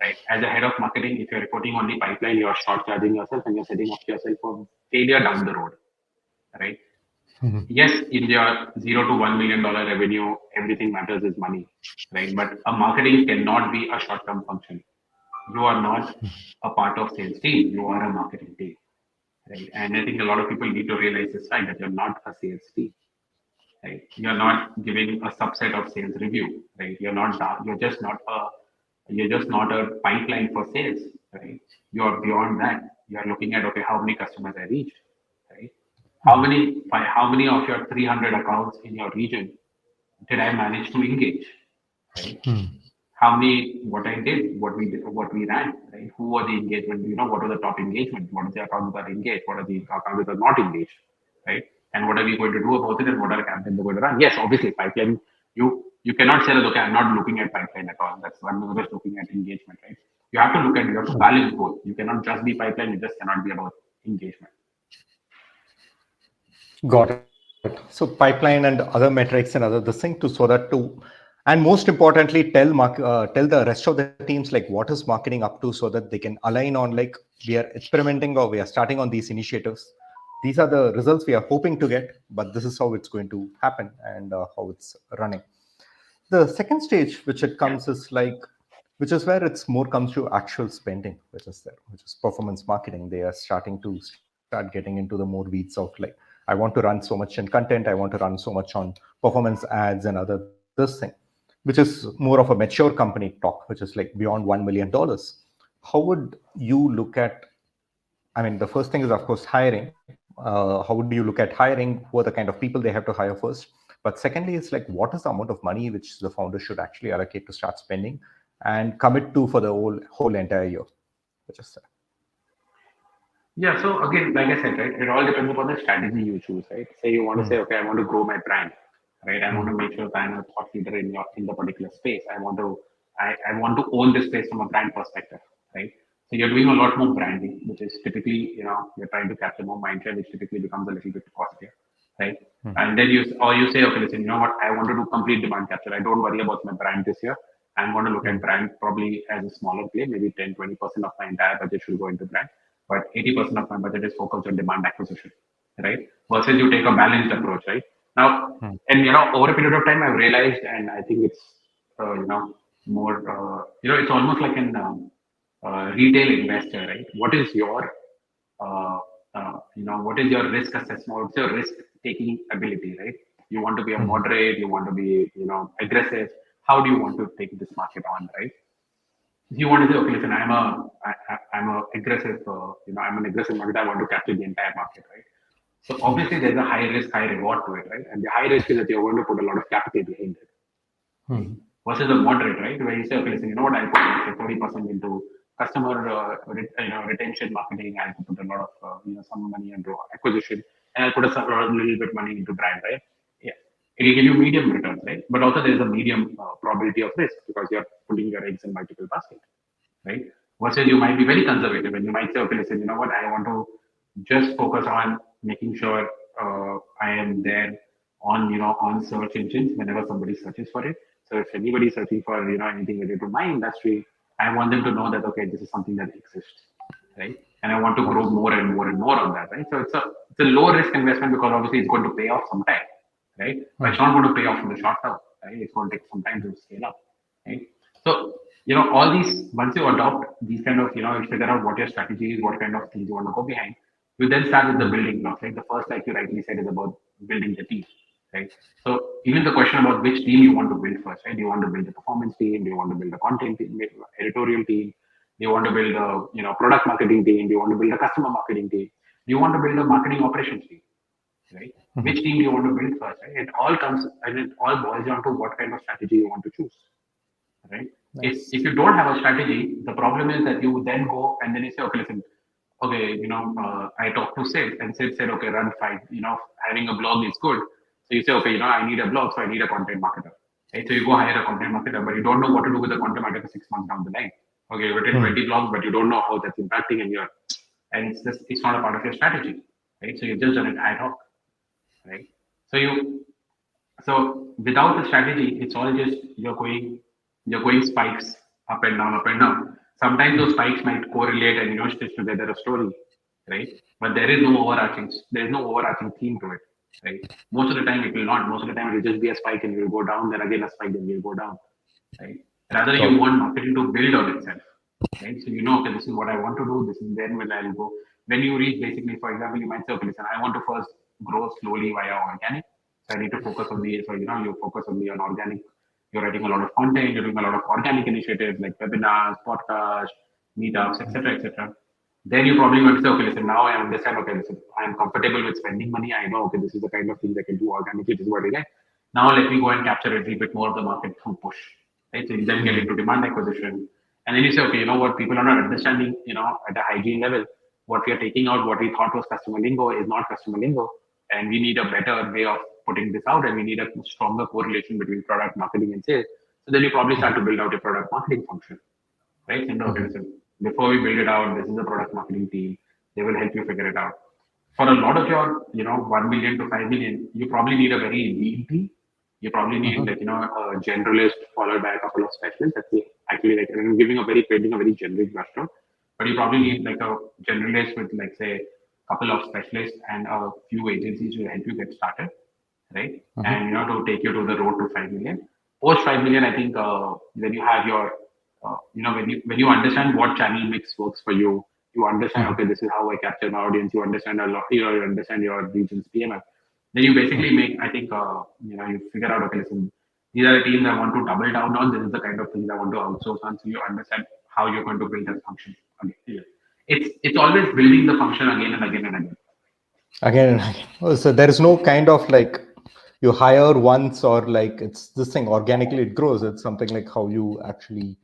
right? As a head of marketing, if you're reporting on the pipeline, you're short charging yourself and you're setting up yourself for failure down the road, right? Yes, in your $0 to $1 million revenue, everything matters is money, right? But a marketing cannot be a short-term function. You are not a part of sales team. You are a marketing team, right? And I think a lot of people need to realize this fact that you're not a sales team, right? You're not giving a subset of sales review, right? You're just not a pipeline for sales, right? You're beyond that. You're looking at, okay, how many customers I reached, right? How many of your 300 accounts in your region did I manage to engage, right? How many, what I did, what we ran, right? Who were the engagement? What are the top engagement? What are the accounts that are engaged? What are the accounts that are not engaged, right? And what are we going to do about it? And what are the campaigns we're going to run? Yes, obviously, pipeline. You cannot say that, okay, I'm not looking at pipeline at all. I'm just looking at engagement, right? You have to balance both. You cannot just be pipeline. You just cannot be about engagement. Got it. So pipeline and other metrics and other this thing to so that to, and most importantly, tell the rest of the teams like what is marketing up to so that they can align on like we are experimenting or we are starting on these initiatives. These are the results we are hoping to get, but this is how it's going to happen and how it's running. The second stage, which it Yeah. comes is like, which is where it's more comes to actual spending, which is there, which is performance marketing. They are starting to start getting into the more weeds of like, I want to run so much in content, I want to run so much on performance ads and other this thing, which is more of a mature company talk, which is like beyond $1 million. How would you look at, I mean, the first thing is, of course, hiring. How would you look at hiring? Who are the kind of people they have to hire first? But secondly, it's like, what is the amount of money which the founder should actually allocate to start spending and commit to for the whole entire year? Which is Yeah, so again, like I said, right, it all depends upon the strategy you choose, right? Say you want to say, okay, I want to grow my brand, right? I want to make sure that I'm a thought leader in the particular space. I want to own this space from a brand perspective, right? So you're doing a lot more branding, which is typically, you're trying to capture more mind share, which typically becomes a little bit costlier, right? And then you say, okay, listen, you know what? I want to do complete demand capture. I don't worry about my brand this year. I'm going to look at brand probably as a smaller play, maybe 10-20% of my entire budget should go into brand, but 80% of my budget is focused on demand acquisition, right? Versus you take a balanced approach, right? Now, and over a period of time, I've realized, and I think it's, more, it's almost like an retail investor, right? What is your risk assessment? What's your risk taking ability, right? You want to be a moderate, you want to be, aggressive. How do you want to take this market on, right? You want to say, okay, listen, I'm a aggressive, I'm an aggressive market. I want to capture the entire market, right? So obviously there's a high risk, high reward to it, right? And the high risk is that you're going to put a lot of capital behind it, right? Versus a moderate, right? Where you say, okay, listen, you know what, I'll put let's say 30% into customer, retention marketing. I'll put a lot of, some money into acquisition, and I'll put a little bit money into brand, right? Yeah, it'll give you medium returns, right? But also there is a medium probability of risk because you're putting your eggs in multiple baskets, right? Versus you might be very conservative and you might say, okay, listen, you know what, I want to just focus on making sure I am there on search engines whenever somebody searches for it. So if anybody is searching for anything related to my industry, I want them to know that okay, this is something that exists, right? And I want to grow more and more and more on that, right? So it's a low risk investment because obviously it's going to pay off sometime, right? But it's not going to pay off in the short term, right? It's going to take some time to scale up, right? So all these, once you adopt these kind of, you figure out what your strategy is, what kind of things you want to go behind, you then start with the building blocks, right? The first, like you rightly said, is about building the team, right? So even the question about which team you want to build first, right? Do you want to build a performance team? Do you want to build a content team, editorial team? Do you want to build a product marketing team? Do you want to build a customer marketing team? Do you want to build a marketing operations team? Right? Which team do you want to build first? Right? It all comes and it all boils down to what kind of strategy you want to choose, right? nice. If you don't have a strategy, the problem is that you then go and then you say, okay, listen, okay, I talked to Sid and Sid said, okay, run 5, having a blog is good. So you say, okay, I need a blog, so I need a content marketer. Right? So you go hire a content marketer, but you don't know what to do with the content marketer 6 months down the line. Okay, you've written 20 blogs, but you don't know how that's impacting and it's not a part of your strategy. Right? So you've just done it ad hoc. Right? So without the strategy, it's all just you're going spikes up and down, up and down. Sometimes those spikes might correlate and stitch together a story, right? But there is no overarching theme to it, right? Most of the time it will not. Most of the time it will just be a spike and it will go down, then again a spike, then it will go down, right? Rather, Got you it. want marketing to build on itself, right? So okay, this is what I want to do. This is then when I'll go. When you reach basically, for example, you might say, okay, listen, I want to first grow slowly via organic. So I need to focus on you focus only on organic. You're writing a lot of content. You're doing a lot of organic initiatives like webinars, podcasts, meetups, etc., etc. Then you probably want to say, okay, listen, now I understand. Okay, listen, I'm comfortable with spending money. I know, okay, this is the kind of thing I can do organically. This is what I get. Now let me go and capture a little bit more of the market through push, right? So you then get Mhm. into demand acquisition, and then you say, okay, you know what, people are not understanding, at a hygiene level, what we are taking out, what we thought was customer lingo is not customer lingo, and we need a better way of putting this out, and we need a stronger correlation between product marketing and sales. So then you probably start to build out a product marketing function, right? And okay, Mhm. listen, before we build it out, this is a product marketing team. They will help you figure it out. For a lot of your, 1 million to 5 million, you probably need a very lean team. You probably need Mhm. like, a generalist followed by a couple of specialists. That's it. Actually like, and I'm giving a very painting a very generic brushstroke, but you probably Mhm. need like a generalist with like say a couple of specialists and a few agencies to help you get started, right? Mhm. And to take you to the road to 5 million. Post 5 million, I think when you have your, when you understand what channel mix works for you, you understand Mhm. okay, this is how I capture my audience. You understand a lot, you understand your region's PMF. Then you basically Mhm. make, I think, you figure out okay, listen, these are the teams I want to double down on. This is the kind of things I want to outsource on. So you understand how you're going to build that function again. Yeah. It's always building the function again and again and again. Again and again. Oh, so there is no kind of like you hire once or like it's this thing organically it grows. It's something like how you actually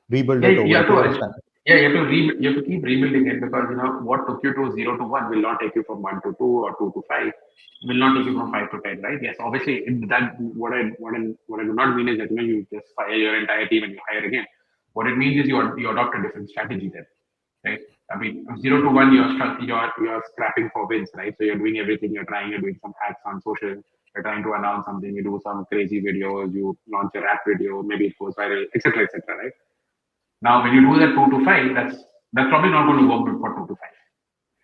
rebuild Yeah, it you over a have to period of time. you have to keep rebuilding it because what took you to 0 to 1 will not take you from 1 to 2 or 2 to 5. Will not take you from 5 to 10, right? Yes, obviously that what I do not mean is that you just fire your entire team and you hire again. What it means is you adopt a different strategy then, right? I mean, 0 to 1, you're scrapping for wins, right? So you're doing everything. You're doing some hacks on social. You're trying to announce something. You do some crazy videos. You launch a rap video. Maybe it goes viral, etc., etc., right? Now, when you do that 2 to 5, that's probably not going to work for 2 to 5.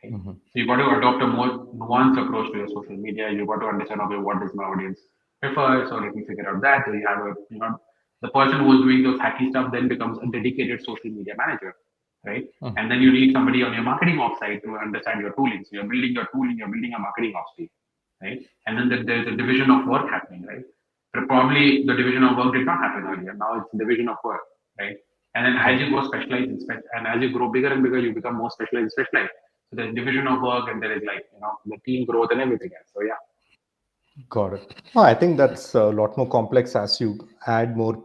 Right? Mhm. So you got to adopt a more nuanced approach to your social media. You got to understand, okay, what does my audience prefer? So let me figure out that. So you have the person who is doing those hacky stuff then becomes a dedicated social media manager, right? Mhm. And then you need somebody on your marketing ops side to understand your tooling. So you're building your tooling, you're building a marketing ops team, right? And then there's a division of work happening, right? But probably the division of work did not happen earlier. Now it's division of work, right? And then as Got you it. go specialized and as you grow bigger and bigger, you become more specialized and specialized. So there's division of work and there is like, the team growth and everything else. So yeah. Got it. No, I think that's a lot more complex as you add more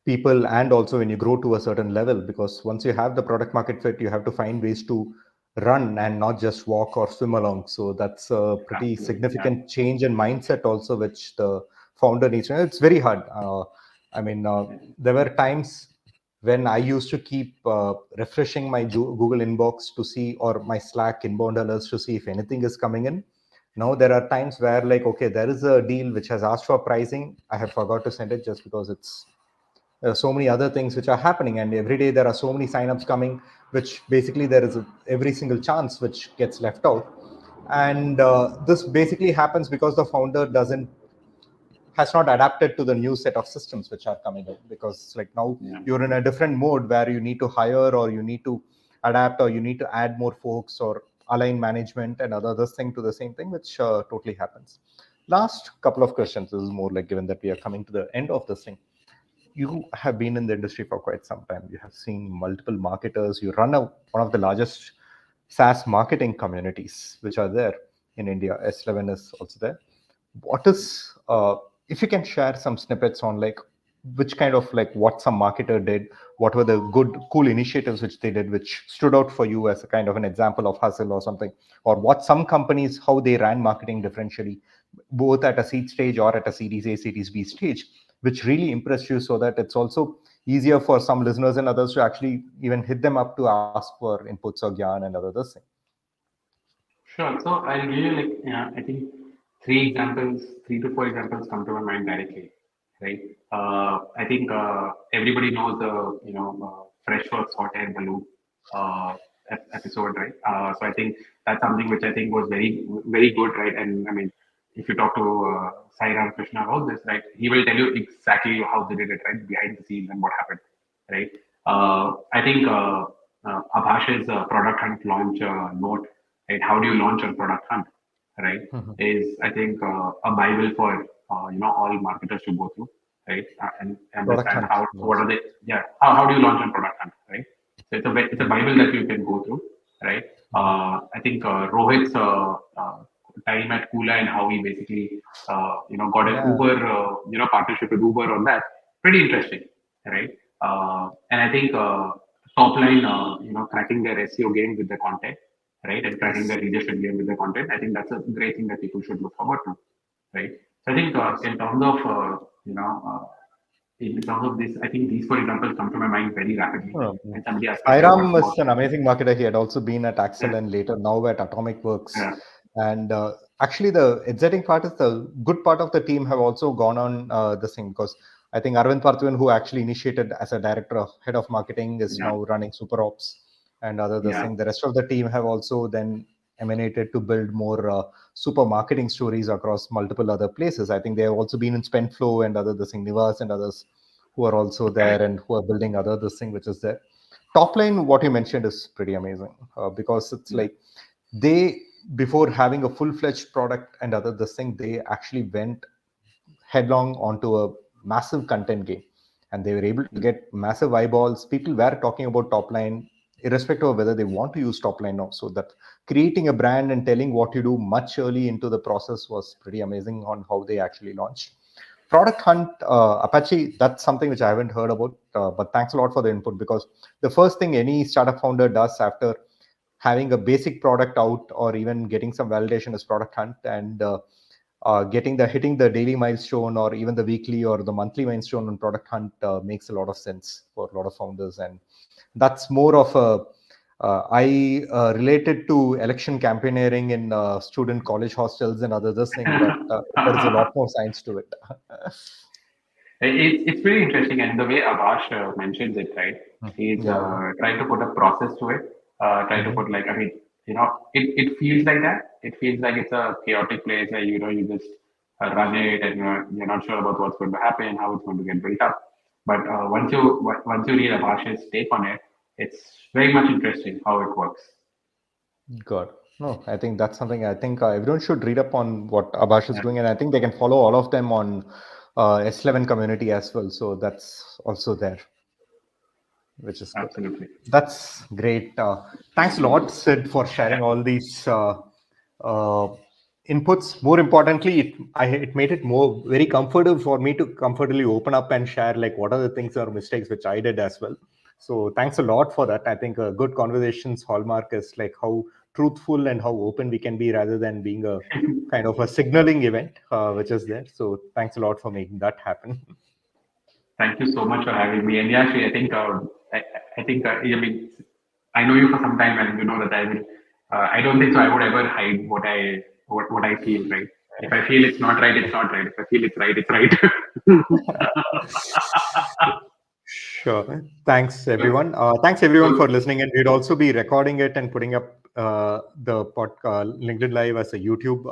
people and also when you grow to a certain level because once you have the product market fit you have to find ways to run and not just walk or swim along. So that's a pretty Absolutely. Yeah. significant change in mindset also which the founder needs. It's very hard. I mean there were times when I used to keep refreshing my Google inbox to see or my Slack inbound alerts to see if anything is coming in. Now there are times where like okay there is a deal which has asked for pricing, I have forgot to send it just because it's there are so many other things which are happening and every day there are so many signups coming which basically there is every single chance which gets left out. And this basically happens because the founder doesn't has not adapted to the new set of systems which are coming in because like now Yeah. you're in a different mode where you need to hire or you need to adapt or you need to add more folks or align management and other this thing to the same thing which totally happens. Last couple of questions, this is more like given that we are coming to the end of this thing. You have been in the industry for quite some time. You have seen multiple marketers. You run one of the largest SaaS marketing communities which are there in India. S11 is also there. What is, if you can share some snippets on like which kind of like what some marketer did, what were the good, cool initiatives which they did, which stood out for you as a kind of an example of hustle or something, or what some companies, how they ran marketing differentially, both at a seed stage or at a Series A, Series B stage, which really impressed you so that it's also easier for some listeners and others to actually even hit them up to ask for inputs or gyan and other things. Sure. So I'll give you like, I think 3 to 4 examples come to my mind directly. right? I think everybody knows the Freshworks hot air balloon uh, episode, right? So I think that's something which I think was very good, right? And I mean, if you talk to Sai Ram Krishna about this, right, he will tell you exactly how they did it, right, behind the scenes and what happened, right? I think Abhash's product hunt launch note, right? How do you launch a product hunt, right? Mhm. Is I think a bible for all marketers to go through, right? And Product understand hunt. how what Yes. are they, yeah, how do you launch a product hunt, right? So it's a Mhm. bible that you can go through, right? Mhm. I think Rohit's time at Kula and how he basically got an Yeah. Uber partnership with Uber on that, pretty interesting, right? And I think top line cracking their SEO game with the content, right, and cracking Yes. their leadership game with the content. I think that's a great thing that people should look forward to, right? So I think Yes. in terms of in terms of this, I think these four examples come to my mind very rapidly. Mm. And somebody asked me, okay, Sairam what? is an amazing marketer. He had also been at Yeah, Axel and later now at Atomic Works. yeah, And actually, the exciting part is the good part of the team have also gone on this thing because I think Arvind Parthivan, who actually initiated as a director of head of marketing, is yeah, now running Super Ops and other this yeah, thing. The rest of the team have also then emanated to build more super marketing stories across multiple other places. I think they have also been in Spendflow and other this thing, Nivas and others who are also there correct. and who are building other this thing which is there. Top line, what you mentioned is pretty amazing because it's Yeah, like they before having a full-fledged product and other this thing they actually went headlong onto a massive content game and they were able to get massive eyeballs. People were talking about top line irrespective of whether they want to use top line or not. So that creating a brand and telling what you do much early into the process was pretty amazing on how they actually launched product hunt. Apache, that's something which I haven't heard about, but thanks a lot for the input because the first thing any startup founder does after having a basic product out or even getting some validation is product hunt and getting the hitting the daily milestone or even the weekly or the monthly milestone on product hunt makes a lot of sense for a lot of founders. And that's more of a I related to election campaigning in student college hostels and other this thing, but there is a lot more science to it. it's pretty interesting, and the way Avash mentions it, right? He's Yeah, yeah. trying to put a process to it. Trying to Mhm. put like, I mean, it feels like that. It feels like it's a chaotic place where you just run it, and you're not sure about what's going to happen, how it's going to get built up. But once you read Avash's take on it, it's very much interesting how it works. Good. No, I think that's something I think everyone should read up on what Abash is Yeah, doing, and I think they can follow all of them on S11 community as well. So that's also there, which is good. absolutely. That's great. Thanks a lot, Sid, for sharing all these uh, inputs. More importantly, it made it more very comfortable for me to comfortably open up and share like what are the things or mistakes which I did as well. So thanks a lot for that. I think a good conversations hallmark is like how truthful and how open we can be rather than being a kind of a signaling event, which is there. So thanks a lot for making that happen. Thank you so much for having me. And yeah, Shri, I, I think, I mean, I know you for some time, and you know that I will. I don't think so. I would ever hide what I feel. Right? If I feel it's not right, it's not right. If I feel it's right, it's right. Sure. Thanks, so, everyone. Thanks, everyone, so for listening. And we'd also be recording it and putting up the LinkedIn Live as a YouTube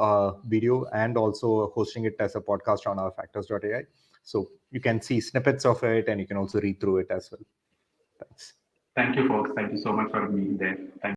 video and also hosting it as a podcast on our factors.ai. So you can see snippets of it and you can also read through it as well. Thanks. thank you, folks. Thank you so much for being there. Thank